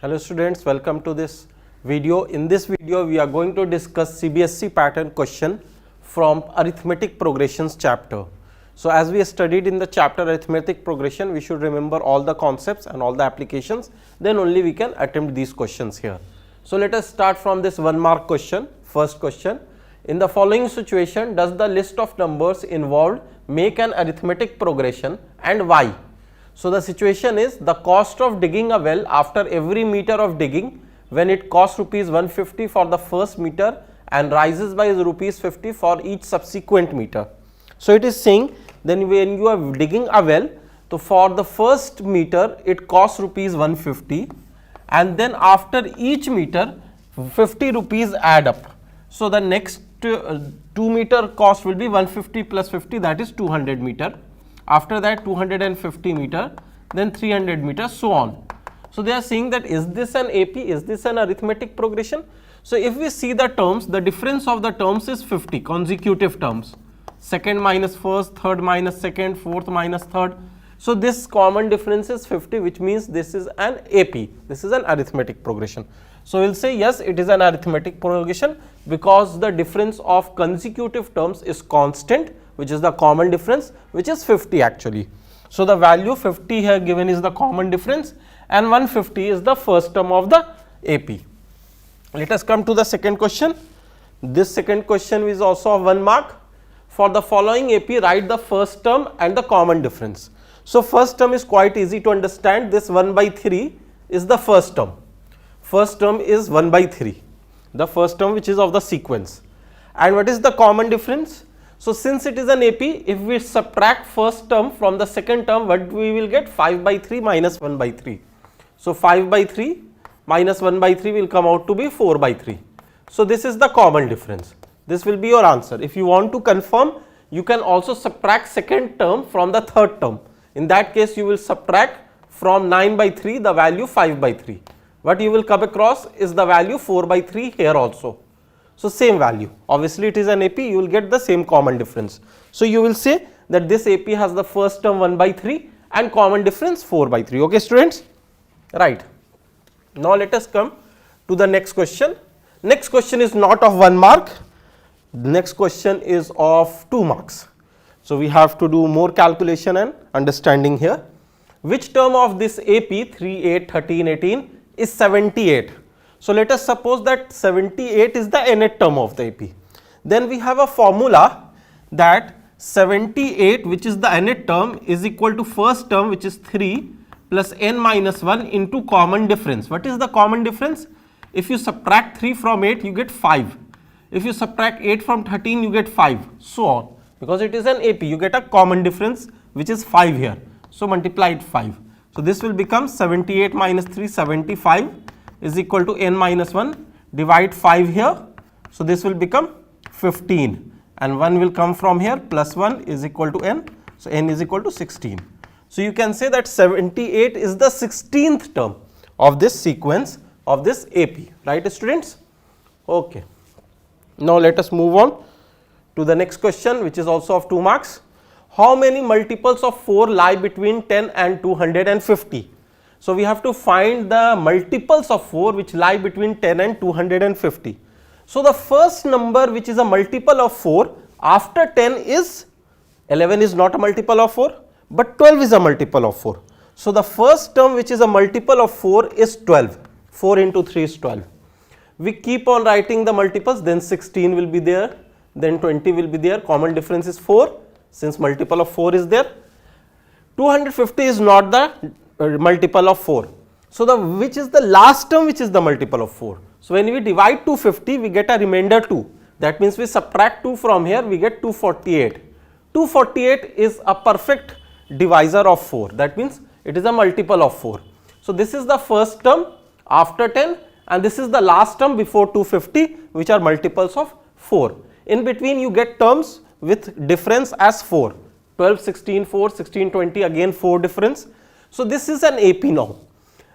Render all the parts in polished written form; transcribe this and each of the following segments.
Hello students, welcome to this video. In this video we are going to discuss CBSE pattern question from Arithmetic Progressions chapter. So as we studied in the chapter Arithmetic Progression, we should remember all the concepts and all the applications, then only we can attempt these questions here. So let us start from this 1 mark question. First question: in the following situation, does the list of numbers involved make an arithmetic progression and why? So the situation is the cost of digging a well after every meter of digging, when it costs rupees 150 for the first meter and rises by rupees 50 for each subsequent meter. So it is saying then when you are digging a well, so for the first meter it costs rupees 150 and then after each meter 50 rupees add up. So the next 2 meter cost will be 150 plus 50, that is 200 meter. After that 250 meter, then 300 meters, so on. So they are saying that is this an AP, is this an arithmetic progression? So if we see the terms, the difference of the terms is 50 consecutive terms, second minus first, third minus second, fourth minus third. So this common difference is 50, which means this is an AP, this is an arithmetic progression. So we will say yes, it is an arithmetic progression because the difference of consecutive terms is constant, which is the common difference, which is 50 actually. So the value 50 here given is the common difference and 150 is the first term of the AP. Let us come to the second question. This second question is also of 1 mark. For the following AP, write the first term and the common difference. So first term is quite easy to understand. This 1 by 3 is the first term. First term is 1 by 3, the first term which is of the sequence. And what is the common difference? So since it is an AP, if we subtract first term from the second term, what we will get? 5 by 3 minus 1 by 3. So 5 by 3 minus 1 by 3 will come out to be 4 by 3. So this is the common difference. This will be your answer. If you want to confirm, you can also subtract second term from the third term. In that case, you will subtract from 9 by 3 the value 5 by 3. What you will come across is the value 4 by 3 here also. So same value, obviously it is an AP, you will get the same common difference. So you will say that this AP has the first term 1 by 3 and common difference 4 by 3. Okay students, right. Now let us come to the next question. Next question is not of 1 mark, the next question is of 2 marks. So we have to do more calculation and understanding here. Which term of this AP 3, 8, 13, 18 is 78? So let us suppose that 78 is the nth term of the AP. Then we have a formula that 78, which is the nth term, is equal to first term, which is 3 plus n minus 1 into common difference. What is the common difference? If you subtract 3 from 8, you get 5. If you subtract 8 from 13, you get 5, so on. Because it is an AP, you get a common difference which is 5 here. So multiply it 5. So this will become 78 minus 3, 75 is equal to n minus 1, divide 5 here. So this will become 15 and 1 will come from here, plus 1 is equal to n. So n is equal to 16. So you can say that 78 is the 16th term of this sequence of this AP, right students? Okay. Now let us move on to the next question, which is also of 2 marks. How many multiples of 4 lie between 10 and 250? So we have to find the multiples of 4 which lie between 10 and 250. So the first number which is a multiple of 4 after 10 is 11 is not a multiple of 4, but 12 is a multiple of 4. So the first term which is a multiple of 4 is 12. 4 into 3 is 12. We keep on writing the multiples, then 16 will be there, then 20 will be there, common difference is 4 since multiple of 4 is there. 250 is not the multiple of 4. So which is the last term which is the multiple of 4. So when we divide 250, we get a remainder 2. That means we subtract 2 from here, we get 248. 248 is a perfect divisor of 4. That means it is a multiple of 4. So this is the first term after 10 and this is the last term before 250, which are multiples of 4. In between you get terms with difference as 4. 12, 16, 4, 16, 20, again 4 difference. So this is an AP now.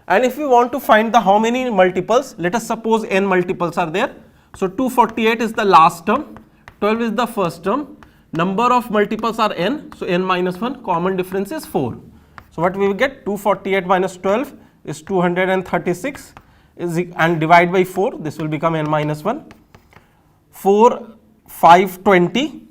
And if we want to find the how many multiples, let us suppose n multiples are there. So 248 is the last term, 12 is the first term, number of multiples are n, so n minus 1, common difference is 4. So what we will get, 248 minus 12 is 236 and divide by 4, this will become n minus 1. 4, 5, 20,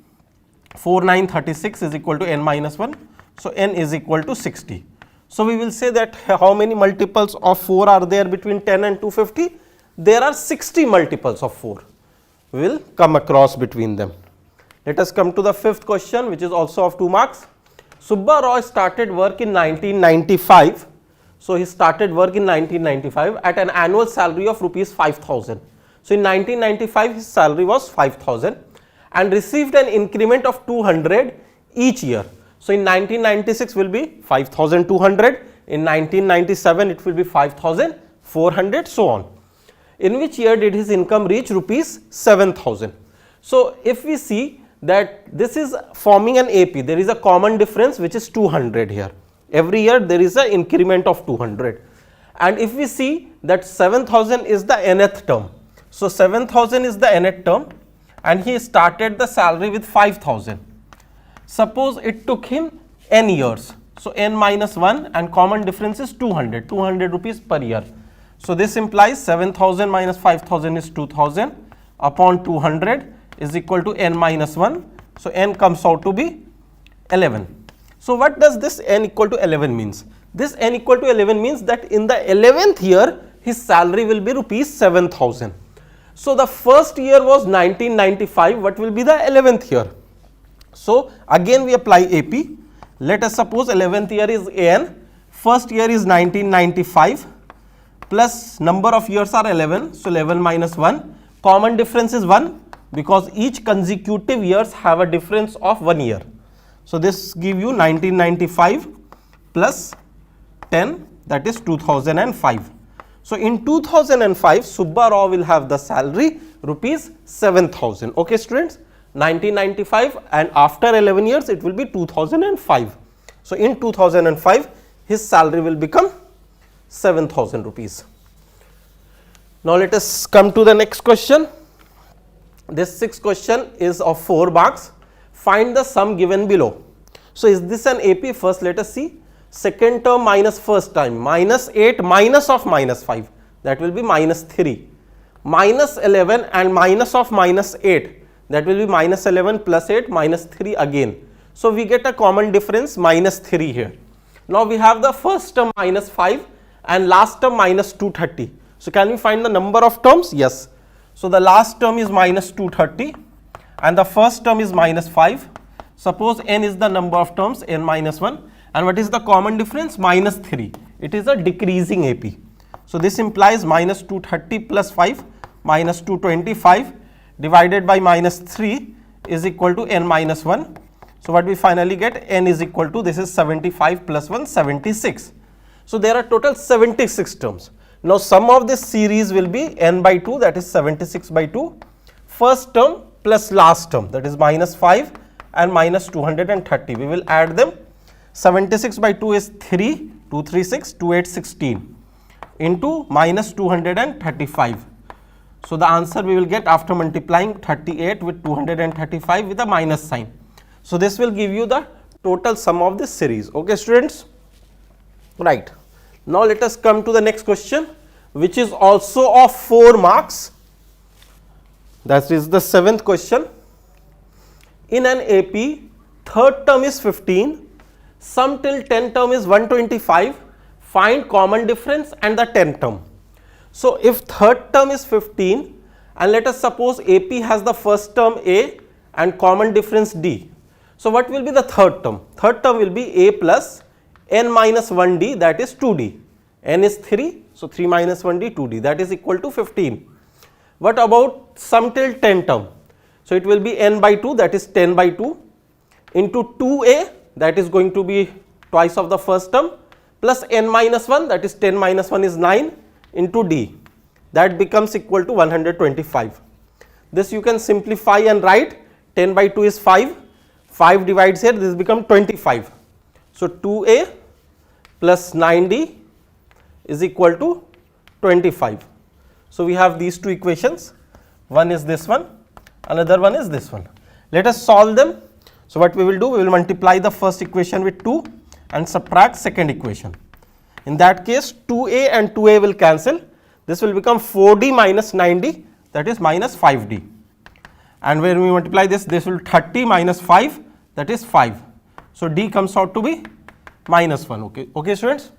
4, 9, 36 is equal to n minus 1. So n is equal to 60. So we will say that how many multiples of 4 are there between 10 and 250? There are 60 multiples of 4. We will come across between them. Let us come to the fifth question, which is also of 2 marks. Subba Roy started work in 1995. So he started work in 1995 at an annual salary of rupees 5,000. So in 1995 his salary was 5,000 and received an increment of 200 each year. So in 1996 will be 5,200, in 1997 it will be 5,400, so on. In which year did his income reach rupees 7,000? So if we see that this is forming an AP, there is a common difference which is 200 here. Every year there is an increment of 200. And if we see that 7,000 is the nth term. So 7,000 is the nth term and he started the salary with 5,000. Suppose it took him n years. So n minus 1 and common difference is 200, 200 rupees per year. So this implies 7,000 minus 5,000 is 2,000 upon 200 is equal to n minus 1. So n comes out to be 11. So what does this n equal to 11 means? This n equal to 11 means that in the 11th year his salary will be rupees 7,000. So the first year was 1995, what will be the 11th year? So again we apply AP. Let us suppose 11th year is an, first year is 1995 plus number of years are 11, so 11 minus 1, common difference is 1 because each consecutive years have a difference of 1 year. So this give you 1995 plus 10, that is 2005. So in 2005 Subba Rao will have the salary rupees 7,000. Okay students, 1995 and after 11 years it will be 2005. So in 2005 his salary will become 7,000 rupees. Now let us come to the next question. This sixth question is of 4 marks. Find the sum given below. So is this an AP? First let us see. Second term minus first term, minus 8 minus of minus 5, that will be minus 3. Minus 11 and minus of minus 8, that will be minus 11 plus 8 minus 3 again. So we get a common difference minus 3 here. Now we have the first term minus 5 and last term minus 230. So can we find the number of terms? Yes. So the last term is minus 230 and the first term is minus 5. Suppose n is the number of terms, n minus 1. And what is the common difference? Minus 3. It is a decreasing AP. So this implies minus 230 plus 5 minus 225 divided by minus 3 is equal to n minus 1. So what we finally get, n is equal to, this is 75 plus 1, 76. So there are total 76 terms. Now sum of this series will be n by 2, that is 76 by 2. First term plus last term, that is minus 5 and minus 230. We will add them. 76 by 2 is 3, 2, 3, 6, 2, 8, 16 into minus 235. So the answer we will get after multiplying 38 with 235 with a minus sign. So this will give you the total sum of this series. Okay students? Right. Now let us come to the next question, which is also of 4 marks. That is the 7th question. In an AP, third term is 15. Sum till 10 term is 125, find common difference and the 10th term. So if third term is 15 and let us suppose AP has the first term A and common difference D. So what will be the third term? Third term will be A plus n minus 1D, that is 2D. N is 3, so 3 minus 1D, 2D, that is equal to 15. What about sum till 10 term? So it will be n by 2, that is 10 by 2 into 2A, that is going to be twice of the first term, plus n minus 1, that is 10 minus 1 is 9 into D, that becomes equal to 125. This you can simplify and write 10 by 2 is 5, 5 divides here, this becomes 25. So 2A plus 9D is equal to 25. So we have these two equations, one is this one, another one is this one. Let us solve them. So what we will do, we will multiply the first equation with 2 and subtract second equation. In that case 2a and 2a will cancel. This will become 4d minus 9d, that is minus 5d. And when we multiply this, this will 30 minus 5, that is 5. So d comes out to be minus 1. Okay students.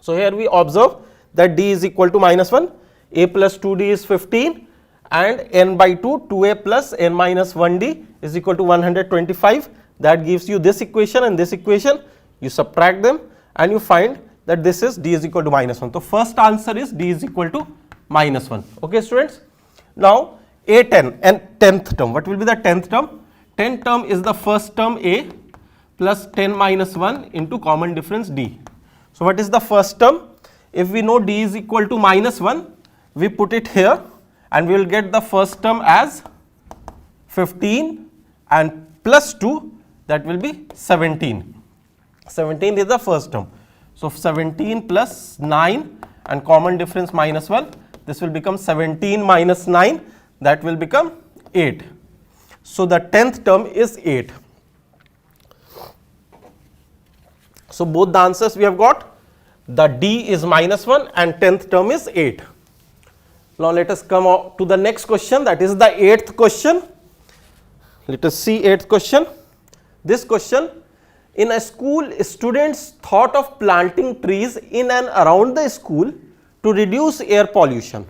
So here we observe that d is equal to minus 1, a plus 2d is 15, and n by 2, 2a plus n minus 1d is equal to 125. That gives you this equation and this equation. You subtract them and you find that this is d is equal to minus 1. So first answer is d is equal to minus 1. Okay students. Now a10 and 10th term. What will be the 10th term? 10th term is the first term a plus 10 minus 1 into common difference d. So what is the first term? If we know d is equal to minus 1, we put it here and we will get the first term as 15 and plus 2, that will be 17. 17 is the first term. So 17 plus 9 and common difference minus 1, this will become 17 minus 9, that will become 8. So the 10th term is 8. So both the answers we have got. The d is minus 1 and 10th term is 8. Now let us come to the next question, that is the 8th question. Let us see 8th question. This question, in a school, students thought of planting trees in and around the school to reduce air pollution.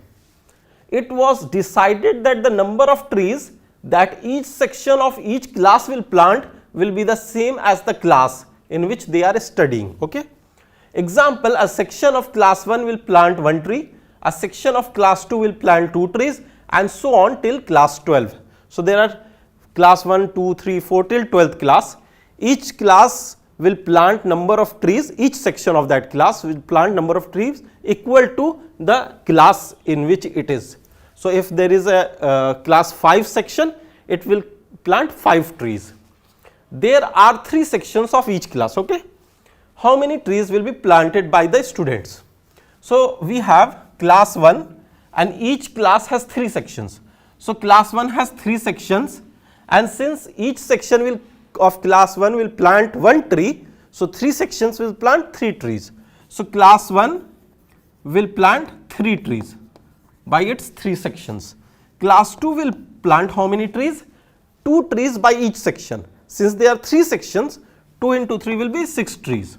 It was decided that the number of trees that each section of each class will plant will be the same as the class in which they are studying. Okay. Example, a section of class 1 will plant 1 tree, a section of class 2 will plant 2 trees, and so on till class 12. So there are class 1, 2, 3, 4 till 12th class. Each class will plant number of trees, each section of that class will plant number of trees equal to the class in which it is. So if there is a class 5 section, it will plant 5 trees. There are 3 sections of each class. Okay. How many trees will be planted by the students? So we have class 1 and each class has 3 sections. So class 1 has 3 sections, and since each section of class 1 will plant 1 tree, so 3 sections will plant 3 trees. So class 1 will plant 3 trees by its 3 sections. Class 2 will plant how many trees? 2 trees by each section. Since there are 3 sections, 2 into 3 will be 6 trees.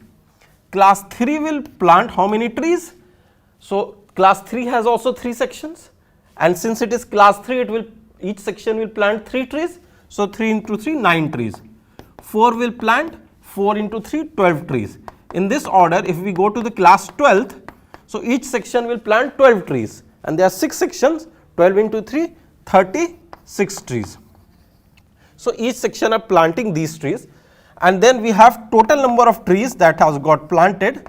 Class 3 will plant how many trees? So class 3 has also 3 sections, and since it is class 3, each section will plant 3 trees. So 3 into 3, 9 trees. 4 will plant 4 into 3, 12 trees. In this order, if we go to the class 12th, so each section will plant 12 trees, and there are 6 sections, 12 into 3, 36 trees. So each section are planting these trees, and then we have total number of trees that has got planted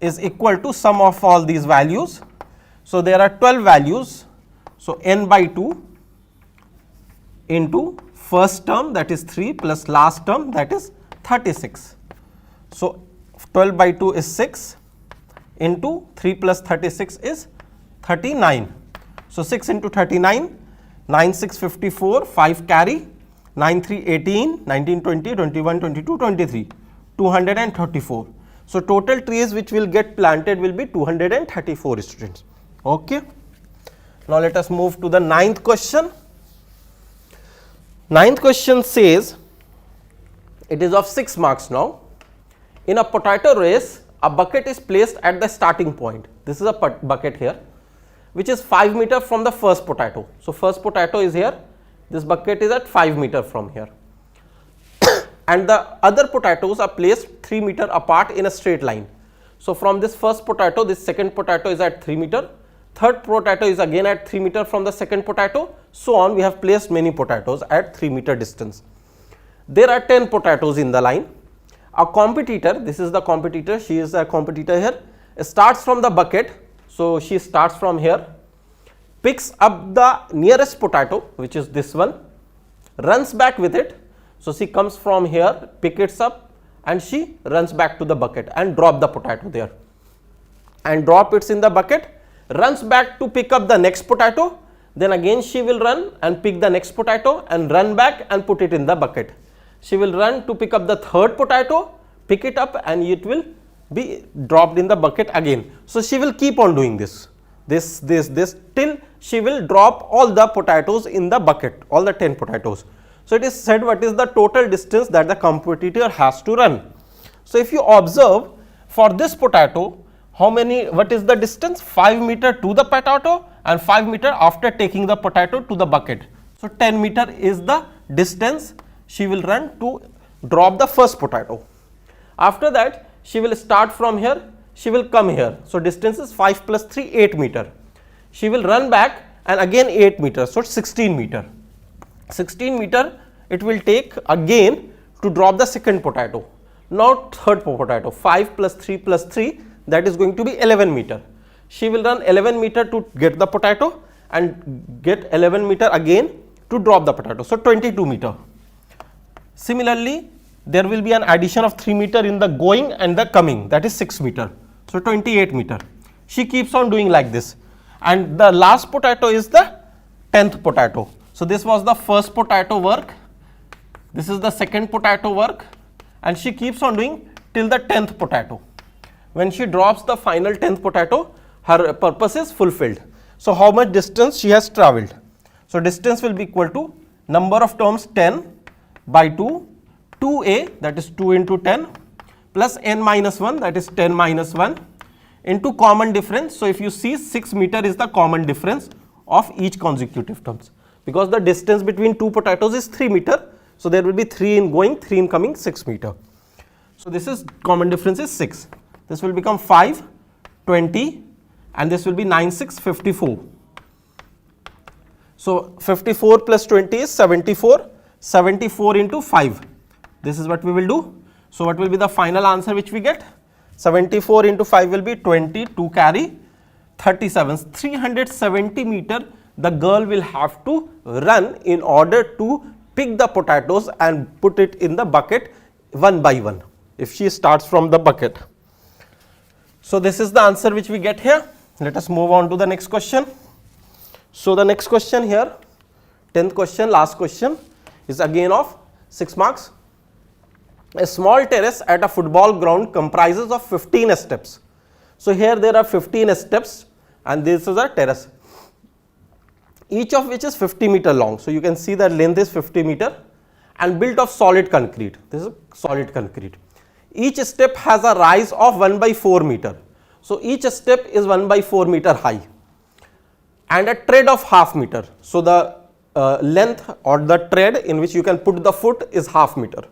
is equal to sum of all these values. So there are 12 values. So n by 2 into first term, that is 3, plus last term, that is 36. So 12 by 2 is 6 into 3 plus 36 is 39. So 6 into 39, 9 6 54, 5 carry, 9 3 18, 19 20, 21 22, 23, 234. So total trees which will get planted will be 234 students. Okay. Now let us move to the 9th question. 9th question says, it is of 6 marks now. In a potato race, a bucket is placed at the starting point. This is a bucket here, which is 5 meter from the first potato. So first potato is here. This bucket is at 5 meter from here. And the other potatoes are placed 3 meter apart in a straight line. So from this first potato, this second potato is at 3 meter. Third potato is again at 3 meter from the second potato. So on, we have placed many potatoes at 3 meter distance. There are 10 potatoes in the line. A competitor, this is the competitor, she is a competitor here, starts from the bucket. So she starts from here, picks up the nearest potato, which is this one, runs back with it. So she comes from here, pick it up, and she runs back to the bucket and drop the potato there, and drop it in the bucket, runs back to pick up the next potato. Then again she will run and pick the next potato and run back and put it in the bucket. she will run to pick up the third potato, pick it up, and it will be dropped in the bucket again. So she will keep on doing this till she will drop all the potatoes in the bucket, all the 10 potatoes. So it is said what is the total distance that the competitor has to run. So if you observe for this potato, what is the distance? 5 meter to the potato and 5 meter after taking the potato to the bucket. So 10 meter is the distance she will run to drop the first potato. After that, she will start from here, she will come here. So distance is 5 plus 3, 8 meter. She will run back and again 8 meters, so 16 meter. 16 meter it will take again to drop the second potato. Now third potato, 5 plus 3 plus 3, that is going to be 11 meter. She will run 11 meter to get the potato and get 11 meter again to drop the potato. So 22 meter. Similarly, there will be an addition of 3 meter in the going and the coming, that is 6 meter. So 28 meter. She keeps on doing like this. And the last potato is the 10th potato. So this was the first potato work. This is the second potato work. And she keeps on doing till the 10th potato. When she drops the final 10th potato, her purpose is fulfilled. So how much distance she has travelled? So distance will be equal to number of terms 10 by 2, 2a, that is 2 into 10, plus n minus 1, that is 10 minus 1, into common difference. So if you see, 6 meter is the common difference of each consecutive terms, because the distance between two potatoes is 3 meter. So there will be 3 in going, 3 in coming, 6 meter. So this is common difference is 6. This will become 5, 20, and this will be 9, 6, 54. So 54 plus 20 is 74, 74 into 5. This is what we will do. So what will be the final answer which we get? 74 into 5 will be 20, 2 carry 37, 370 meter the girl will have to run in order to pick the potatoes and put it in the bucket one by one, if she starts from the bucket. So this is the answer which we get here. Let us move on to the next question. So the next question here, 10th question, last question, is again of 6 marks. A small terrace at a football ground comprises of 15 steps. So here there are 15 steps and this is a terrace, each of which is 50 meter long. So you can see that length is 50 meter and built of solid concrete. This is solid concrete. Each step has a rise of 1 by 4 meter. So each step is 1 by 4 meter high and a tread of half meter. So the length or the tread in which you can put the foot is half meter.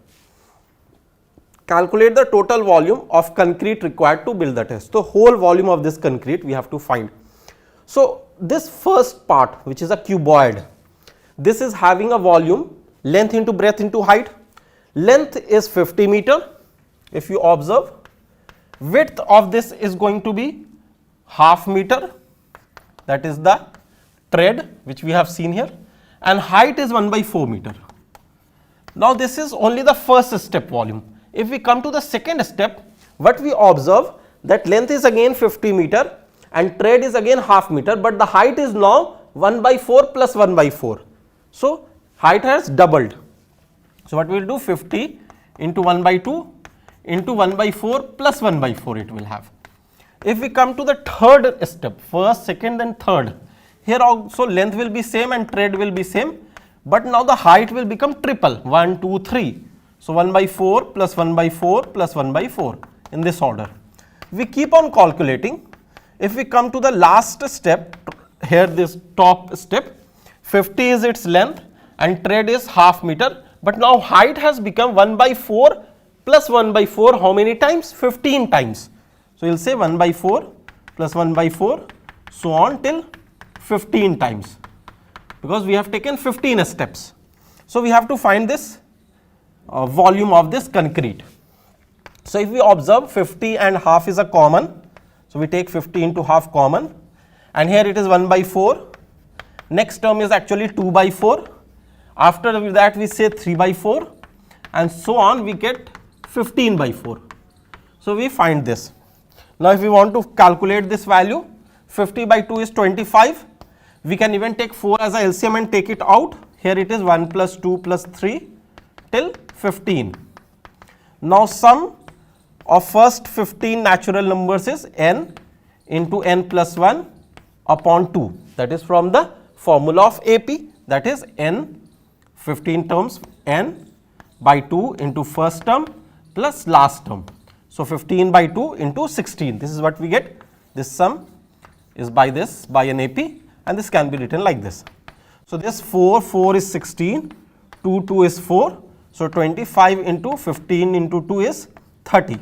Calculate the total volume of concrete required to build the terrace. So whole volume of this concrete we have to find. So this first part, which is a cuboid, this is having a volume, length into breadth into height. Length is 50 meter. If you observe, width of this is going to be half meter, that is the tread which we have seen here, and height is 1 by 4 meter. Now this is only the first step volume. If we come to the second step, what we observe, that length is again 50 meter and tread is again half meter, but the height is now 1 by 4 plus 1 by 4. So height has doubled. So what we will do, 50 into 1 by 2 into 1 by 4 plus 1 by 4 it will have. If we come to the third step, first, second and third, here also length will be same and tread will be same, but now the height will become triple, 1, 2, 3. So 1 by 4 plus 1 by 4 plus 1 by 4 in this order. We keep on calculating. If we come to the last step, here this top step, 50 is its length and tread is half meter, but now height has become 1 by 4 plus 1 by 4, how many times? 15 times. So you will say 1 by 4 plus 1 by 4, so on till 15 times, because we have taken 15 steps. So we have to find this volume of this concrete. So if we observe, 50 and half is a common, so we take 50 into half common, and here it is 1 by 4. Next term is actually 2 by 4. After that we say 3 by 4, and so on, we get 15 by 4. So we find this. Now if we want to calculate this value, 50 by 2 is 25. We can even take 4 as a LCM and take it out. Here it is 1 plus 2 plus 3 till 15. Now sum of first 15 natural numbers is n into n plus 1 upon 2. That is from the formula of AP, that is n 15 terms n by 2 into first term plus last term. So 15 by 2 into 16. This is what we get. This sum is by an AP, and this can be written like this. So this 4 is 16, 2 is 4. So 25 into 15 into 2 is 30.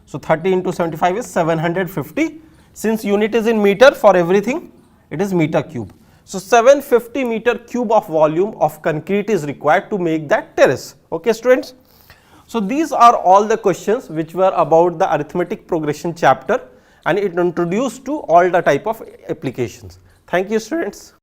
So 30 into 75 is 750. Since unit is in meter for everything, it is meter cube. So 750 meter cube of volume of concrete is required to make that terrace. Okay, students. So these are all the questions which were about the arithmetic progression chapter, and it introduced to all the type of applications. Thank you, students.